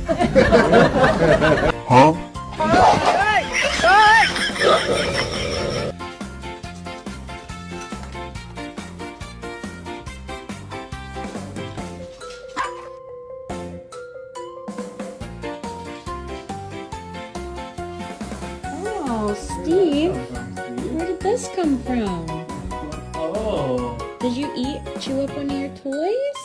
Huh? Oh, Steve, where did this come from? Oh. Did you chew up one of your toys?